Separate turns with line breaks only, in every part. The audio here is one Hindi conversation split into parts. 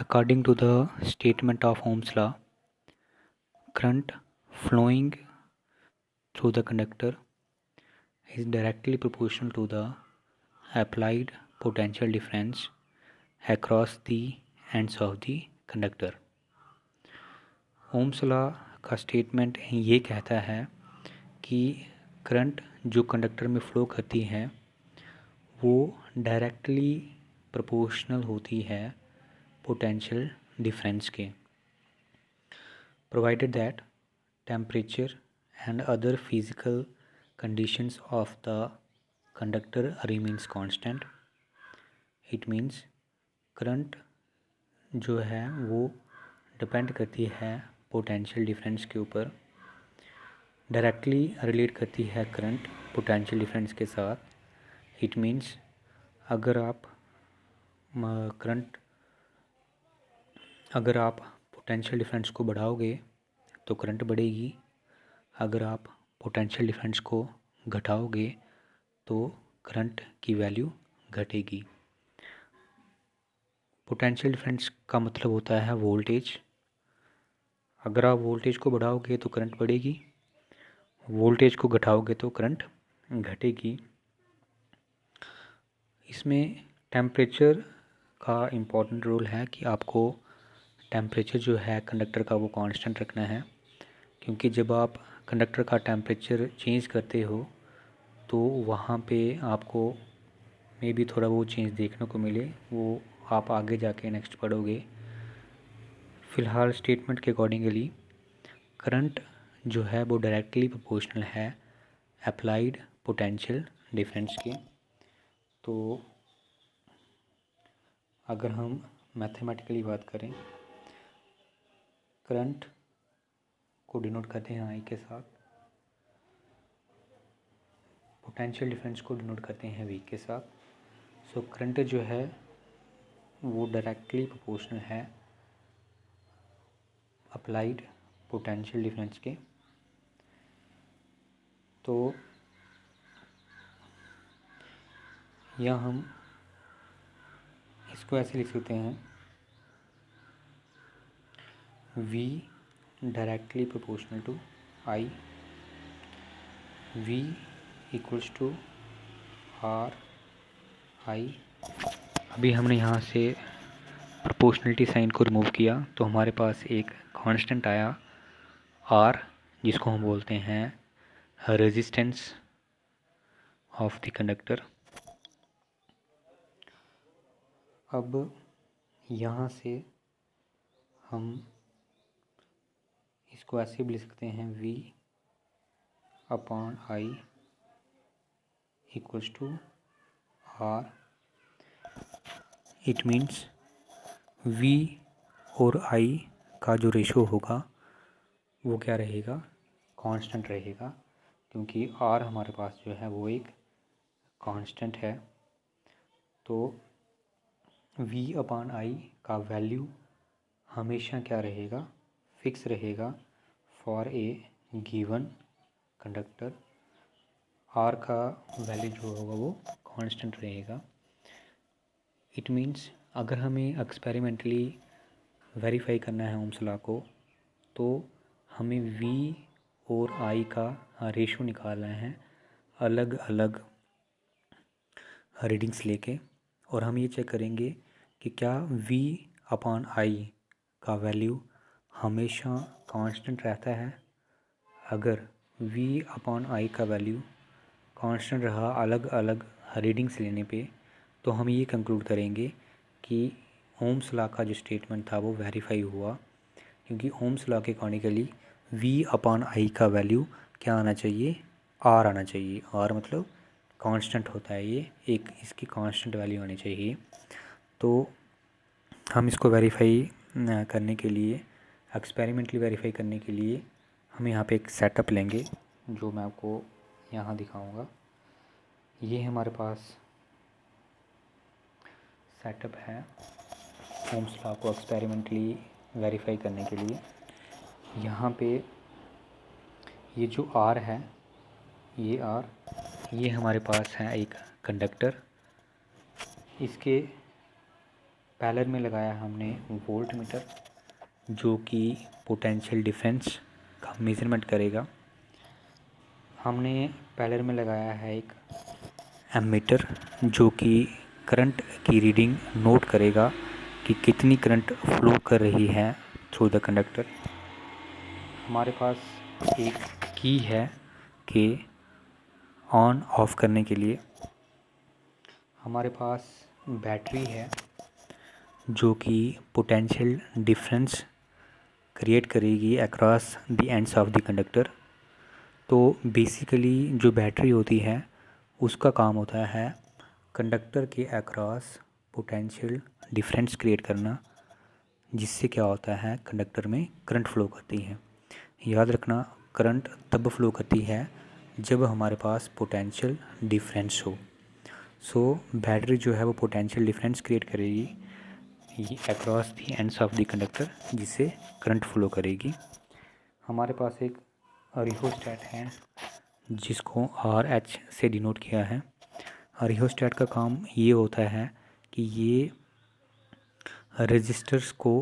According to the statement of Ohm's law, current flowing through the conductor is directly proportional to the applied potential difference across the ends of the conductor. Ohm's law का स्टेटमेंट ये कहता है कि करंट जो कंडक्टर में फ़्लो करती है वो डायरेक्टली प्रोपोर्शनल होती है पोटेंशियल डिफरेंस के, provided that temperature and other physical conditions of the conductor remains constant. It means current जो है वो डिपेंड करती है पोटेंशियल डिफरेंस के ऊपर, डायरेक्टली रिलेट करती है करंट पोटेंशियल डिफरेंस के साथ. इट मीन्स अगर आप पोटेंशियल डिफरेंस को बढ़ाओगे तो करंट बढ़ेगी, अगर आप पोटेंशियल डिफरेंस को घटाओगे तो करंट की वैल्यू घटेगी. पोटेंशियल डिफरेंस का मतलब होता है वोल्टेज. अगर आप वोल्टेज को बढ़ाओगे तो करंट बढ़ेगी, वोल्टेज को घटाओगे तो करंट घटेगी. इसमें टेम्परेचर का इम्पोर्टेंट रोल है कि आपको टेम्परेचर जो है कंडक्टर का वो कांस्टेंट रखना है, क्योंकि जब आप कंडक्टर का टेम्परेचर चेंज करते हो तो वहाँ पे आपको मे बी थोड़ा वो चेंज देखने को मिले, वो आप आगे जाके नेक्स्ट पढ़ोगे. फ़िलहाल स्टेटमेंट के अकॉर्डिंगली करंट जो है वो डायरेक्टली प्रोपोर्शनल है अप्लाइड पोटेंशियल डिफरेंस के. तो अगर हम मैथमेटिकली बात करें, करंट को डिनोट करते हैं आई के साथ, पोटेंशियल डिफरेंस को डिनोट करते हैं वी के साथ. सो करंट जो है वो डायरेक्टली प्रोपोर्शनल है अप्लाइड पोटेंशियल डिफरेंस के. तो यहाँ हम इसको ऐसे लिख सकते हैं, V directly proportional to I, V equals to R I. अभी हमने यहाँ से प्रोपोर्शनलिटी साइन को रिमूव किया तो हमारे पास एक कांस्टेंट आया R, जिसको हम बोलते हैं रेजिस्टेंस ऑफ द कंडक्टर. अब यहाँ से हम इसको ऐसे भी लिख सकते हैं, V upon I equals to R. It means V और I का जो रेशो होगा वो क्या रहेगा, कांस्टेंट रहेगा, क्योंकि R हमारे पास जो है वो एक कांस्टेंट है. तो V अपॉन I का वैल्यू हमेशा क्या रहेगा, फिक्स रहेगा for a given conductor. R का वैल्यू जो होगा वो कांस्टेंट रहेगा. इट मीन्स अगर हमें एक्सपेरिमेंटली वेरीफाई करना है ओम्स लॉ को, तो हमें V और I का रेशो निकालना है अलग अलग रीडिंग्स लेके, और हम ये चेक करेंगे कि क्या V अपॉन I का वैल्यू हमेशा कांस्टेंट रहता है. अगर V अपॉन I का वैल्यू कांस्टेंट रहा अलग अलग रीडिंग्स लेने पे, तो हम ये कंक्लूड करेंगे कि ओम्स लॉ का जो स्टेटमेंट था वो वेरीफाई हुआ, क्योंकि ओम्स लॉ के अकॉर्डिंगली V अपॉन I का वैल्यू क्या आना चाहिए, R आना चाहिए. R मतलब कांस्टेंट होता है, ये एक इसकी कांस्टेंट वैल्यू आनी चाहिए. तो हम इसको वेरीफाई करने के लिए, एक्सपेरिमेंटली वेरीफाई करने के लिए हम यहाँ पे एक सेटअप लेंगे जो मैं आपको यहाँ दिखाऊंगा. ये हमारे पास सेटअप है ओम्स लॉ को एक्सपेरिमेंटली वेरीफाई करने के लिए. यहाँ पे ये जो R है, ये R, ये हमारे पास है एक कंडक्टर. इसके पैरेलल में लगाया हमने वोल्ट मीटर जो कि पोटेंशियल डिफरेंस का मेज़रमेंट करेगा। हमने पैरेलल में लगाया है एक एमीटर जो कि करंट की रीडिंग नोट करेगा कि कितनी करंट फ्लो कर रही है थ्रू द कंडक्टर। हमारे पास एक की है कि ऑन ऑफ करने के लिए। हमारे पास बैटरी है जो कि पोटेंशियल डिफरेंस क्रिएट करेगी across the ends of the conductor. तो बेसिकली जो बैटरी होती है उसका काम होता है कंडक्टर के अक्रॉस पोटेंशियल डिफरेंस क्रिएट करना, जिससे क्या होता है कंडक्टर में करंट फ्लो करती है। याद रखना, करंट तब फ्लो करती है जब हमारे पास पोटेंशियल डिफरेंस हो। सो बैटरी जो है वो पोटेंशियल डिफरेंस क्रिएट करेगी ये across the ends of the conductor, जिससे करंट फ्लो करेगी। हमारे पास एक रिहोस्टैट है जिसको RH से डिनोट किया है। रिहोस्टैट का काम ये होता है कि ये रेजिस्टर्स को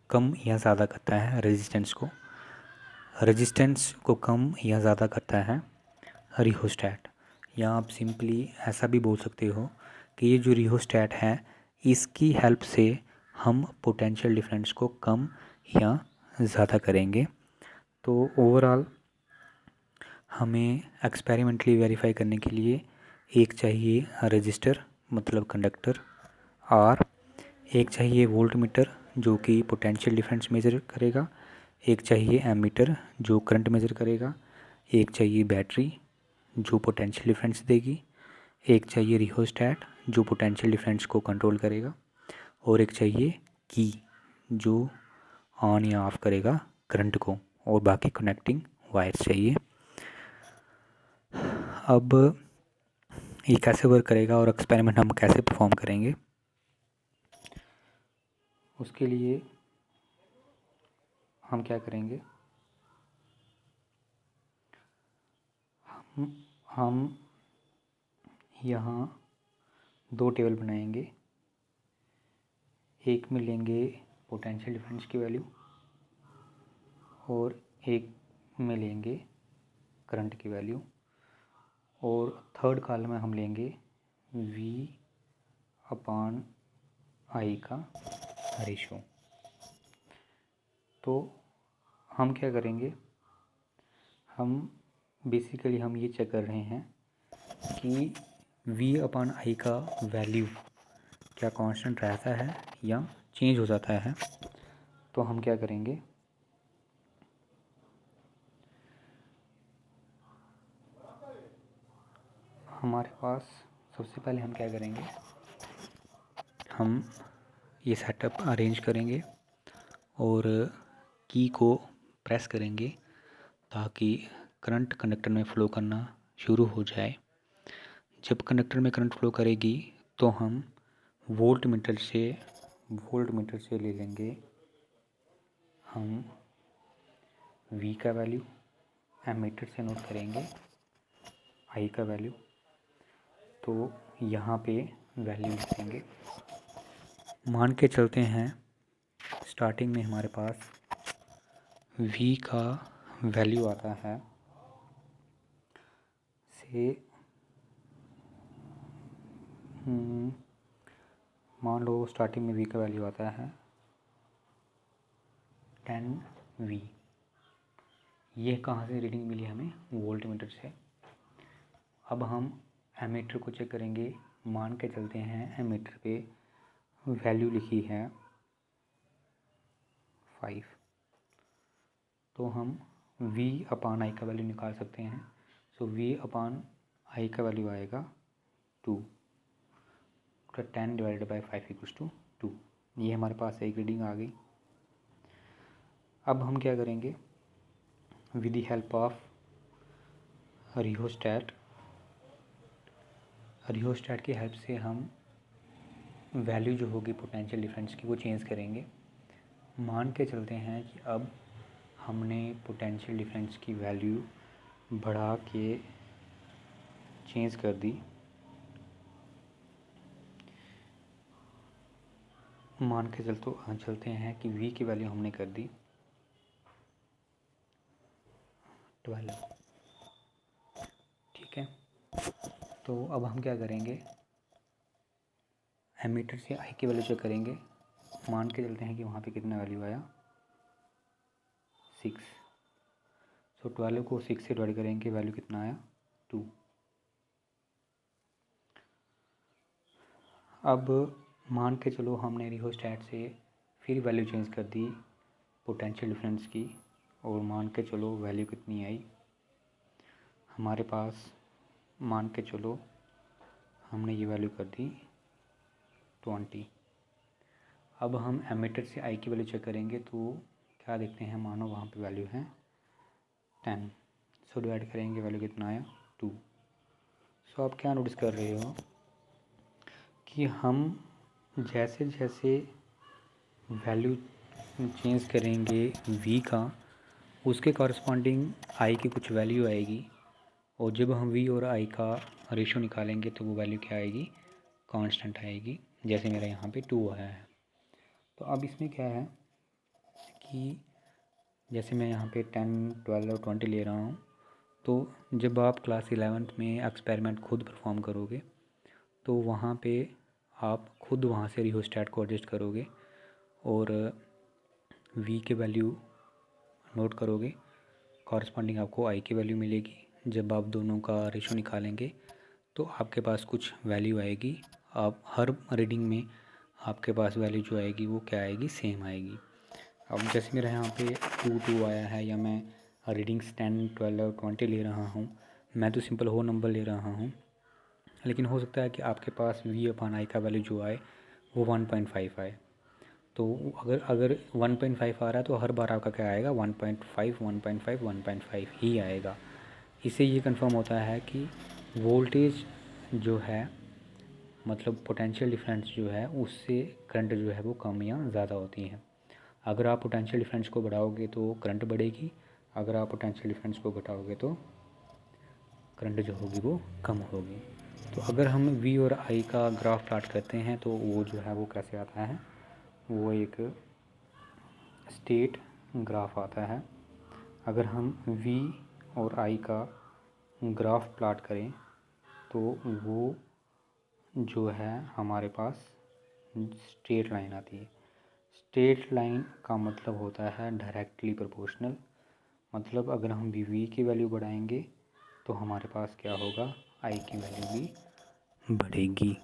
कम या ज़्यादा करता है, रेजिस्टेंस को कम या ज़्यादा करता है रिहोस्टैट। या आप सिंपली ऐसा भी बोल सकते हो कि ये जो रिहोस्टैट है इसकी हेल्प से हम पोटेंशियल डिफरेंस को कम या ज़्यादा करेंगे। तो ओवरऑल हमें एक्सपेरिमेंटली वेरीफाई करने के लिए एक चाहिए रजिस्टर मतलब कंडक्टर, और एक चाहिए वोल्ट मीटर जो कि पोटेंशियल डिफरेंस मेज़र करेगा, एक चाहिए एमीटर जो करंट मेज़र करेगा, एक चाहिए बैटरी जो पोटेंशियल डिफरेंस देगी, एक चाहिए रिहोस्टैट जो पोटेंशियल डिफरेंस को कंट्रोल करेगा, और एक चाहिए की जो ऑन या ऑफ करेगा करंट को, और बाकी कनेक्टिंग वायर्स चाहिए। अब ये कैसे वर्क करेगा और एक्सपेरिमेंट हम कैसे परफॉर्म करेंगे, उसके लिए हम क्या करेंगे, हम यहाँ दो टेबल बनाएंगे। एक में लेंगे पोटेंशियल डिफरेंस की वैल्यू और एक में लेंगे करंट की वैल्यू, और थर्ड कॉलम में हम लेंगे V/I का रेशो। तो हम क्या करेंगे, हम बेसिकली हम ये चेक कर रहे हैं कि V/I का वैल्यू क्या कांस्टेंट रहता है या चेंज हो जाता है। तो हम क्या करेंगे, हमारे पास सबसे पहले हम क्या करेंगे, हम ये सेटअप अरेंज करेंगे और की को प्रेस करेंगे ताकि करंट कंडक्टर में फ़्लो करना शुरू हो जाए। जब कंडक्टर में करंट फ्लो करेगी तो हम वोल्ट मीटर से ले लेंगे हम V का वैल्यू, एमीटर से नोट करेंगे I का वैल्यू। तो यहाँ पे वैल्यू लिख देंगे। मान के चलते हैं स्टार्टिंग में हमारे पास V का वैल्यू आता है से मान लो स्टार्टिंग में V का वैल्यू आता है 10V। ये कहाँ से रीडिंग मिली हमें, वोल्ट मीटर से। अब हम एमीटर को चेक करेंगे। मान के चलते हैं एमीटर पे वैल्यू लिखी है 5, तो हम V/I का वैल्यू निकाल सकते हैं। सो V/I का वैल्यू आएगा 2, तो 10 / 5 = 2। ये हमारे पास एक रीडिंग आ गई। अब हम क्या करेंगे, विद द हेल्प ऑफ रिहोस्टैट की हेल्प से हम वैल्यू जो होगी पोटेंशियल डिफरेंस की वो चेंज करेंगे। मान के चलते हैं कि अब हमने पोटेंशियल डिफरेंस की वैल्यू बढ़ा के चेंज कर दी। मान के चलते हैं कि v की वैल्यू हमने कर दी 12। ठीक है, तो अब हम क्या करेंगे, एमीटर से i की वैल्यू चेक करेंगे। मान के चलते हैं कि वहाँ पे कितना वैल्यू आया 6। सो 12 को 6 से डिवाइड करेंगे, वैल्यू कितना आया 2। अब मान के चलो हमने रियोस्टेट से फिर वैल्यू चेंज कर दी पोटेंशियल डिफरेंस की, और मान के चलो वैल्यू कितनी आई हमारे पास, मान के चलो हमने ये वैल्यू कर दी 20। अब हम एमीटर से आई की वैल्यू चेक करेंगे तो क्या देखते हैं, मानो वहाँ पे वैल्यू है 10। सो डिवाइड करेंगे, वैल्यू कितना आया 2। सो आप क्या नोटिस कर रहे हो कि हम जैसे जैसे वैल्यू चेंज करेंगे v का, उसके कॉरस्पॉन्डिंग i की कुछ वैल्यू आएगी, और जब हम v और i का रेशो निकालेंगे तो वो वैल्यू क्या आएगी, कांस्टेंट आएगी। जैसे मेरा यहाँ पे 2 आया है। तो अब इसमें क्या है कि जैसे मैं यहाँ पे 10, 12 और 20 ले रहा हूँ, तो जब आप क्लास 11th में एक्सपेरिमेंट खुद परफॉर्म करोगे तो वहाँ पे आप खुद वहाँ से रियोस्टेट को एडजस्ट करोगे और v की वैल्यू नोट करोगे, कॉरस्पॉन्डिंग आपको i की वैल्यू मिलेगी। जब आप दोनों का रेशो निकालेंगे तो आपके पास कुछ वैल्यू आएगी। आप हर रीडिंग में आपके पास वैल्यू जो आएगी वो क्या आएगी, सेम आएगी। अब जैसे मेरा यहाँ पे 2 आया है, या मैं रीडिंग्स 10, 12 और 20 ले रहा हूँ, मैं तो सिंपल हो नंबर ले रहा हूँ, लेकिन हो सकता है कि आपके पास v/i का वैल्यू जो आए वो 1.5 आए। तो अगर 1.5 आ रहा है तो हर बार आपका क्या आएगा, 1.5, 1.5, 1.5 ही आएगा। इससे ये कंफर्म होता है कि वोल्टेज जो है, मतलब पोटेंशियल डिफरेंस जो है, उससे करंट जो है वो कम या ज़्यादा होती है। अगर आप पोटेंशियल डिफरेंस को बढ़ाओगे तो करंट बढ़ेगी, अगर आप पोटेंशियल डिफरेंस को घटाओगे तो करंट जो होगी वो कम होगी। तो अगर हम v और i का ग्राफ प्लॉट करते हैं तो वो जो है वो कैसे आता है, वो एक स्टेट ग्राफ आता है। अगर हम v और i का ग्राफ प्लॉट करें तो वो जो है हमारे पास स्ट्रेट लाइन आती है। स्ट्रेट लाइन का मतलब होता है डायरेक्टली प्रोपोर्शनल, मतलब अगर हम v की वैल्यू बढ़ाएंगे तो हमारे पास क्या होगा, i की वैल्यू भी बढ़ेगी।